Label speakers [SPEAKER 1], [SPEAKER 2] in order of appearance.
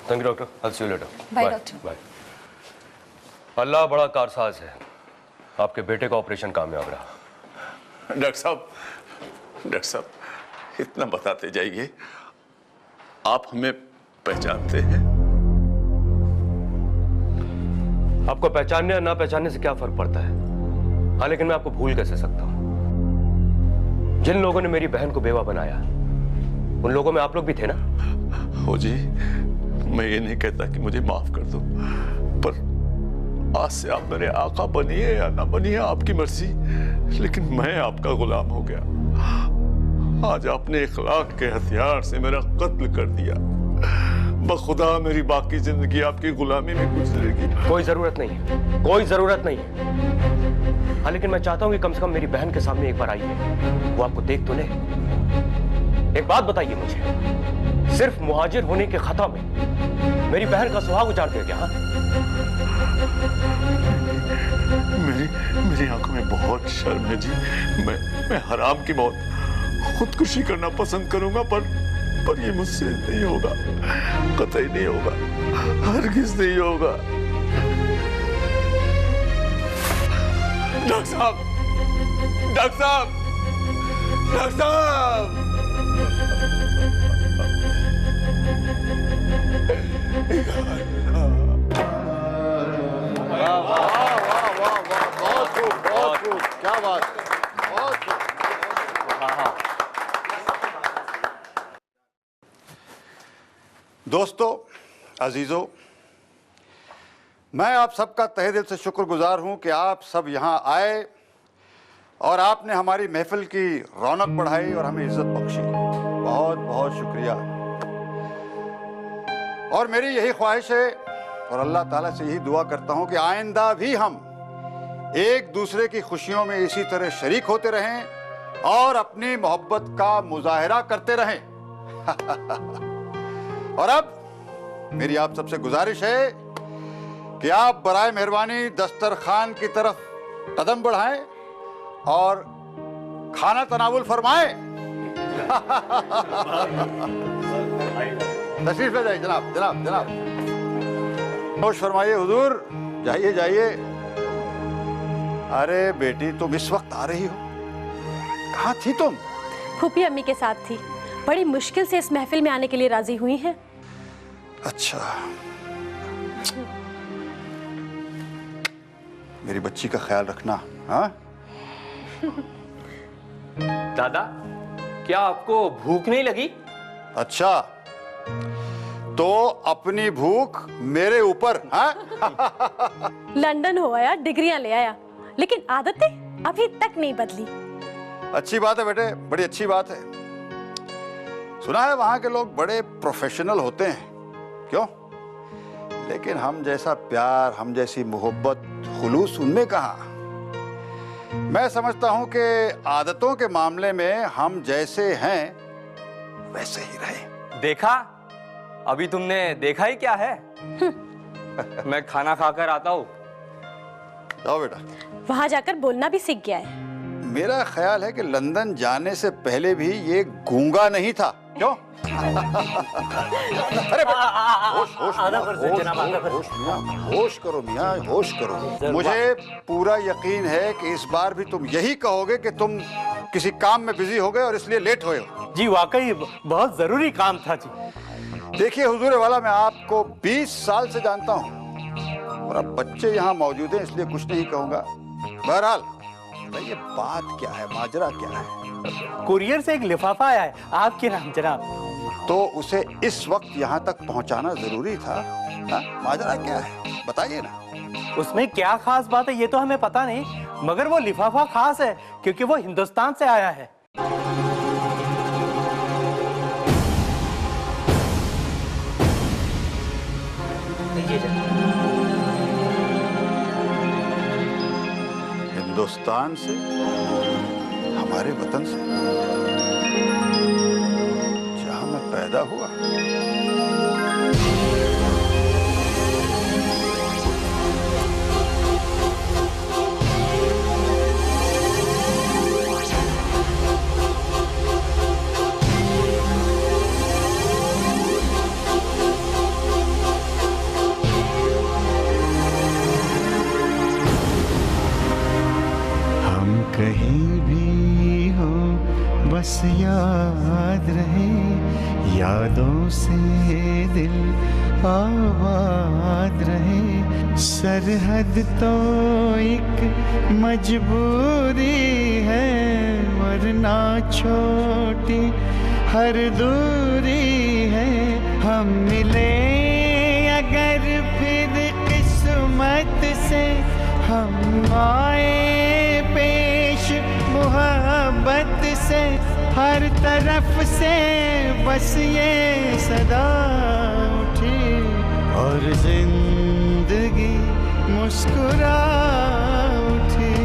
[SPEAKER 1] Thank you doctor, I see you later.
[SPEAKER 2] Bye doctor.
[SPEAKER 1] Bye. Allah बड़ा कारसाज है, आपके बेटे का ऑपरेशन कामयाब रहा।
[SPEAKER 3] डॉक्टर साहब इतना बताते जाइए, आप हमें पहचानते हैं?
[SPEAKER 1] आपको पहचानने या ना पहचानने से क्या फर्क पड़ता है? हाँ, लेकिन मैं आपको भूल कैसे सकता हूं? जिन लोगों ने मेरी बहन को बेवा बनाया, उन लोगों में आप लोग भी थे ना?
[SPEAKER 3] हो जी, मैं ये नहीं कहता कि मुझे माफ कर दो, पर आज से आप मेरे आका बनिए या ना बनिए, आपकी मर्जी, लेकिन मैं आपका गुलाम हो गया। आज आपने इखलाक के हथियार से मेरा कत्ल कर दिया। बखुदा मेरी बाकी जिंदगी आपकी गुलामी में गुजरेगी।
[SPEAKER 1] कोई जरूरत नहीं है, कोई जरूरत नहीं है। हाँ, लेकिन मैं चाहता हूं कि कम से कम मेरी बहन के सामने एक बार आइए, वो आपको देख तो ले। एक बात बताइए मुझे, सिर्फ मुहाजिर होने के खता में मेरी बहन का सुहाग उजाड़ दिया गया? हाँ?
[SPEAKER 3] मेरी आंखों में बहुत शर्म है जी। मैं हराम की मौत खुदकुशी करना पसंद करूंगा, पर ये मुझसे नहीं होगा, कतई नहीं होगा, हरगिज नहीं होगा। डॉक्टर साहब, डॉक्टर साहब, डॉक्टर साहब!
[SPEAKER 4] वाह वाह वाह वाह, बहुत खूब, बहुत खूब, क्या बात है, बहुत खूब। दोस्तों, अजीजों, मैं आप सबका तहे दिल से शुक्रगुजार हूं कि आप सब यहां आए और आपने हमारी महफिल की रौनक बढ़ाई और हमें इज्जत बख्शी। बहुत बहुत शुक्रिया। और मेरी यही ख्वाहिश है और अल्लाह ताला से यही दुआ करता हूं कि आइंदा भी हम एक दूसरे की खुशियों में इसी तरह शरीक होते रहें और अपनी मोहब्बत का मुजाहिरा करते रहें। और अब मेरी आप सबसे गुजारिश है कि आप बराए मेहरबानी दस्तरखान की तरफ कदम बढ़ाएं और खाना तनावुल फरमाएं। तशरीफ ले जाइए जनाब, जनाब, जनाब। नोश फरमाइए हुजूर, जाइए जाइए। अरे बेटी, तुम इस वक्त आ रही हो? कहाँ थी तुम?
[SPEAKER 5] फूफी अम्मी के साथ थी, बड़ी मुश्किल से इस महफिल में आने के लिए राजी हुई हैं।
[SPEAKER 4] अच्छा, मेरी बच्ची का ख्याल रखना। हाँ
[SPEAKER 6] दादा, क्या आपको भूख नहीं लगी?
[SPEAKER 4] अच्छा, तो अपनी भूख मेरे ऊपर। हाँ?
[SPEAKER 5] लंदन हो आया, डिग्रियां ले आया, लेकिन आदतें अभी तक नहीं बदली।
[SPEAKER 4] अच्छी बात है बेटे, बड़ी अच्छी बात है। सुना है वहां के लोग बड़े प्रोफेशनल होते हैं, क्यों? लेकिन हम जैसा प्यार, हम जैसी मोहब्बत, खुलूस उनमें कहाँ। मैं समझता हूं कि आदतों के मामले में हम जैसे हैं वैसे ही रहे।
[SPEAKER 6] देखा, अभी तुमने देखा ही क्या है। मैं खाना खाकर आता हूँ।
[SPEAKER 4] जाओ बेटा।
[SPEAKER 5] वहां जाकर बोलना भी सीख गया है।
[SPEAKER 4] मेरा ख्याल है कि लंदन जाने से पहले भी ये गूंगा नहीं था, क्यों? अरे होश होश होश करो मियां, होश करो। मुझे पूरा यकीन है कि इस बार भी तुम यही कहोगे कि तुम किसी काम में बिजी हो गए और इसलिए लेट हुए हो।
[SPEAKER 7] जी वाकई बहुत जरूरी काम था जी।
[SPEAKER 4] देखिए हुजूर वाला, मैं आपको 20 साल से जानता हूँ और अब बच्चे यहाँ मौजूद हैं इसलिए कुछ नहीं कहूँगा। बहरहाल ये बात क्या है, माजरा क्या है?
[SPEAKER 7] कुरियर से एक लिफाफा आया है आपके नाम जनाब।
[SPEAKER 4] तो उसे इस वक्त यहाँ तक पहुँचाना जरूरी था। हा? माजरा क्या है, बताइए ना।
[SPEAKER 7] उसमें क्या खास बात है ये तो हमें पता नहीं, मगर वो लिफाफा खास है क्योंकि वो हिंदुस्तान से आया है।
[SPEAKER 4] हिंदुस्तान से, हमारे वतन से, जहां मैं पैदा हुआ।
[SPEAKER 2] यादों से दिल आबाद रहे। सरहद तो एक मजबूरी है, वरना छोटी हर दूरी है। हम मिले अगर फिर किस्मत से, हम आए पेश मोहब्बत से। हर तरफ से बस ये सदा उठी और जिंदगी मुस्कुरा उठी।